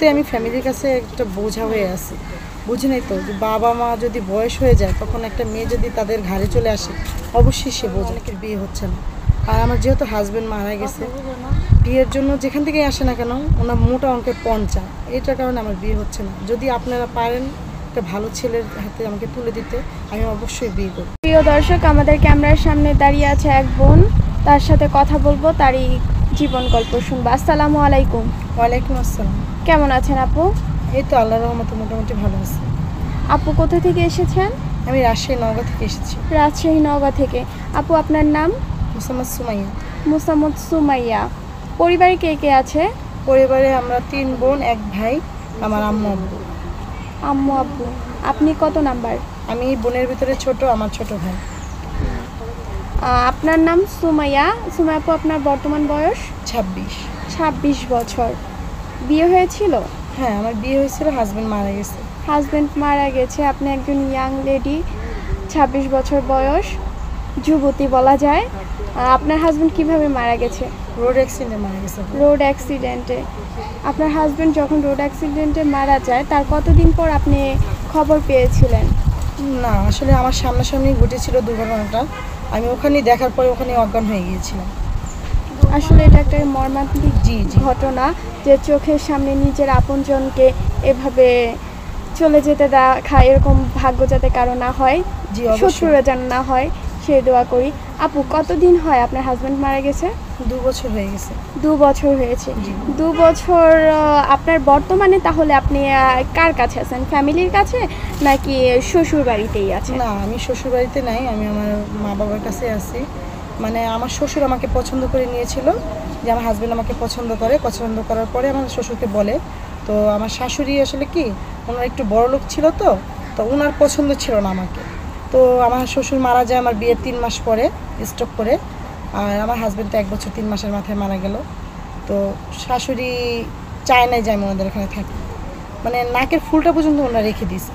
মুহূর্তে আমি ফ্যামিলির কাছে একটা বোঝা হয়ে আছি। বুঝি নাই তো যে বাবা মা যদি বয়স হয়ে যায় তখন একটা মেয়ে যদি তাদের ঘাড়ে চলে আসে অবশ্যই সে বোঝে। অনেকের বিয়ে হচ্ছে না, আর আমার যেহেতু হাজব্যান্ড মারা গেছে, বিয়ের জন্য যেখান থেকেই আসে না কেন ওনার মোটা অঙ্কের পণ চায়, এটার কারণে আমার বিয়ে হচ্ছে না। যদি আপনারা পারেন একটা ভালো ছেলের হাতে আমাকে তুলে দিতে, আমি অবশ্যই বিয়ে করব। প্রিয় দর্শক, আমাদের ক্যামেরার সামনে দাঁড়িয়ে আছে এক বোন, তার সাথে কথা বলবো, তারই জীবন গল্প শুনবো। আসসালামু আলাইকুম। ওয়ালাইকুম আসসালাম। কেমন আছেন আপু? এই তো আল্লাহর রহমতে মোটামুটি ভালো আছে। আপু কোথা থেকে এসেছেন? আমি রাজশাহী নওগাঁ থেকে এসেছি। রাজশাহী নওগাঁ থেকে। আপু আপনার নাম? মোসাম্মদ সুমাইয়া। মোসাম্মদ সুমাইয়া। পরিবারে কে কে আছে? পরিবারে আমরা 3 বোন 1 ভাই, আমার আম্মু আব্বু। আম্মু আব্বু। আপনি কত নাম্বার? আমি বোনের ভিতরে ছোট, আমার ছোট ভাই। আপনার নাম সুমাইয়া। সুমাইয়া আপু, আপনার বর্তমান বয়স? 26। 26 বছর। বিয়ে হয়েছিল? হ্যাঁ, আমার বিয়ে হয়েছিল, হাজব্যান্ড মারা গেছে। হাজব্যান্ড মারা গেছে, আপনি একজন ইয়াং লেডি, 26 বছর বয়স, যুবতী বলা যায়। আপনার হাজব্যান্ড কিভাবে মারা গেছে? রোড অ্যাক্সিডেন্টে মারা গেছে। রোড অ্যাক্সিডেন্টে। আপনার হাজব্যান্ড যখন রোড অ্যাক্সিডেন্টে মারা যায় তার কতদিন পর আপনি খবর পেয়েছিলেন? না, আসলে আমার সামনাসামনি ঘটেছিল দুর্ঘটনাটা, আমি ওখানেই দেখার পরে ওখানেই অজ্ঞান হয়ে গিয়েছিলাম। আসলে এটা একটা মর্মান্তিক জি। ঘটনা, যে চোখের সামনে নিজের আপনজনকে এভাবে চলে যেতে দেখা, এরকম ভাগ্য যাতে কারো না হয়, জি অবশ্যই। শত্রুরা যেন না হয়, সেই দোয়া করি। আপু, কতদিন হয় আপনার হাজব্যান্ড মারা গেছে? 2 বছর হয়ে গেছে। 2 বছর হয়েছে। জি। 2 বছর। আপনার বর্তমানে তাহলে আপনি কার কাছে আছেন? ফ্যামিলির কাছে নাকি শ্বশুর বাড়িতেই আছেন? না, আমি শ্বশুর বাড়িতে নাই, আমি আমার মা বাবার কাছে আছি। মানে আমার শ্বশুর আমাকে পছন্দ করে নিয়েছিল, যে আমার হাজব্যান্ড আমাকে পছন্দ করে, পছন্দ করার পরে আমার শ্বশুরকে বলে। তো আমার শাশুড়ি আসলে কি, ওনার একটু বড় লোক ছিল, তো ওনার পছন্দ ছিল না আমাকে। তো আমার শ্বশুর মারা যায় আমার বিয়ের 3 মাস পরে স্ট্রোক করে, আর আমার হাজব্যান্ড তো 1 বছর 3 মাসের মাথায় মারা গেল। তো শাশুড়ি চায় নাই যে আমি ওনাদের এখানে থাকি, মানে নাকের ফুলটা পর্যন্ত ওনারা রেখে দিয়েছে।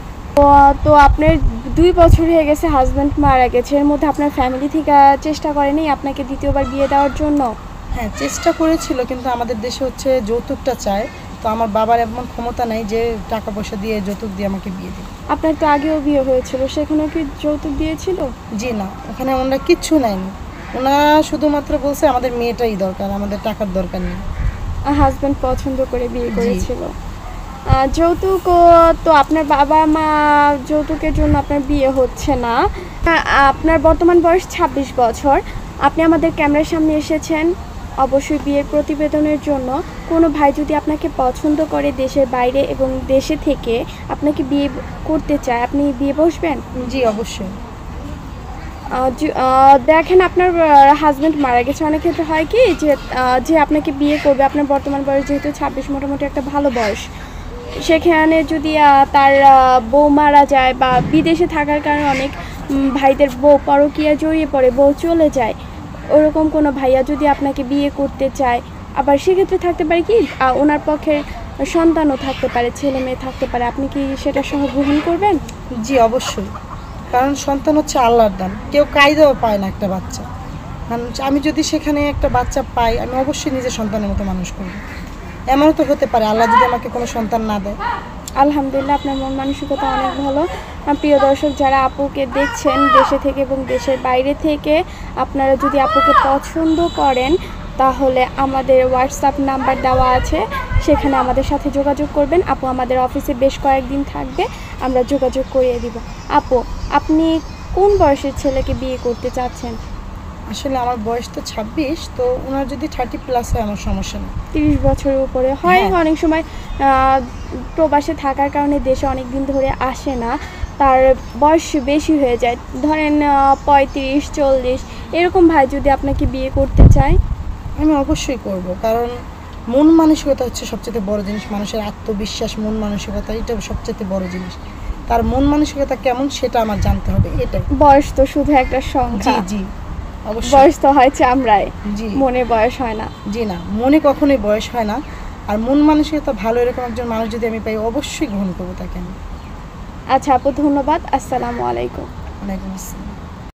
তো আপনার 2 বছর হয়ে গেছে হাজব্যান্ড মারা গেছে, এর মধ্যে আপনার ফ্যামিলি থেকে চেষ্টা করেনি আপনাকে দ্বিতীয়বার বিয়ে দেওয়ার জন্য? হ্যাঁ, চেষ্টা করেছিল, কিন্তু আমাদের দেশে হচ্ছে যৌতুকটা চায়। তো আমার বাবার এমন ক্ষমতা নেই যে টাকা পয়সা দিয়ে যৌতুক দিয়ে আমাকে বিয়ে দিবে। আপনার তো আগেও বিয়ে হয়েছিল, সেখানেও কি যৌতুক দিয়েছিল? জি না, ওখানে ওনারা কিচ্ছু নেয়নি। ওনারা শুধুমাত্র বলছে আমাদের মেয়েটাই দরকার, আমাদের টাকার দরকার নেই। হাজব্যান্ড পছন্দ করে বিয়ে করেছিল। যৌতুক তো আপনার বাবা মা, যৌতুকের জন্য আপনার বিয়ে হচ্ছে না। আপনার বর্তমান বয়স 26 বছর। আপনি আমাদের ক্যামেরার সামনে এসেছেন অবশ্যই বিয়ের প্রতিবেদনের জন্য। কোনো ভাই যদি আপনাকে পছন্দ করে দেশের বাইরে এবং দেশে থেকে আপনাকে বিয়ে করতে চায়, আপনি বিয়ে বসবেন? জি অবশ্যই। দেখেন, আপনার হাজব্যান্ড মারা গেছে, অনেক ক্ষেত্রে হয় কি যে আপনাকে বিয়ে করবে, আপনার বর্তমান বয়স যেহেতু 26, মোটামুটি একটা ভালো বয়স, সেখানে যদি তার বউ মারা যায় বা বিদেশে থাকার কারণে অনেক ভাইদের বউ পরকীয়ায় জড়িয়ে পড়ে, বউ চলে যায়, ওরকম কোনো ভাইয়া যদি আপনাকে বিয়ে করতে চায়, আবার সেক্ষেত্রে থাকতে পারে কি ওনার পক্ষে সন্তানও থাকতে পারে, ছেলে মেয়ে থাকতে পারে, আপনি কি সেটা সহ গ্রহণ করবেন? জি অবশ্যই, কারণ সন্তান হচ্ছে আল্লাহর দান, কেউ কায়দাও পায় না একটা বাচ্চা। আমি যদি সেখানে একটা বাচ্চা পাই, আমি অবশ্যই নিজের সন্তানের মতো মানুষ করব। এমনও তো হতে পারে আল্লাহ যদি আমাকে কোনো সন্তান না দেয়। আলহামদুলিল্লাহ, আপনার মন মানসিকতা অনেক ভালো। প্রিয় দর্শক, যারা আপুকে দেখছেন দেশে থেকে এবং দেশের বাইরে থেকে, আপনারা যদি আপুকে পছন্দ করেন তাহলে আমাদের হোয়াটসঅ্যাপ নাম্বার দেওয়া আছে, সেখানে আমাদের সাথে যোগাযোগ করবেন। আপু আমাদের অফিসে বেশ কয়েকদিন থাকবে, আমরা যোগাযোগ করিয়ে দিব। আপু, আপনি কোন বয়সের ছেলেকে বিয়ে করতে চাচ্ছেন? আসলে আমার বয়স তো 26, তো ওনার যদি 30+ হয় আমার সমস্যা নেই। 30 বছরের উপরে হয়। হ্যাঁ। অনেক সময় প্রবাসে থাকার কারণে দেশে অনেক দিন ধরে আসে না, তার বয়স বেশি হয়ে যায়, ধরেন 35-40, এরকম ভাই যদি আপনাকে বিয়ে করতে চায়? আমি অবশ্যই করব, কারণ মন মানসিকতা হচ্ছে সবচেয়ে বড় জিনিস। মানুষের আত্মবিশ্বাস, মন মানসিকতা, এটা সবচেয়ে বড় জিনিস। তার মন মানসিকতা কেমন সেটা আমার জানতে হবে, এটাই। বয়স তো শুধু একটা সংখ্যা। জি অবশ্যই। বয়স তো হয় চামড়ায়, জি। মনে বয়স হয় না। জি না, মনে কখনোই বয়স হয় না। আর মন মানসিকতা ভালো এরকম একজন মানুষ যদি আমি পাই, অবশ্যই গ্রহণ করবো তাকে আমি। আচ্ছা আপু, ধন্যবাদ। আসসালামু আলাইকুম। ওয়ালাইকুম আসসালাম।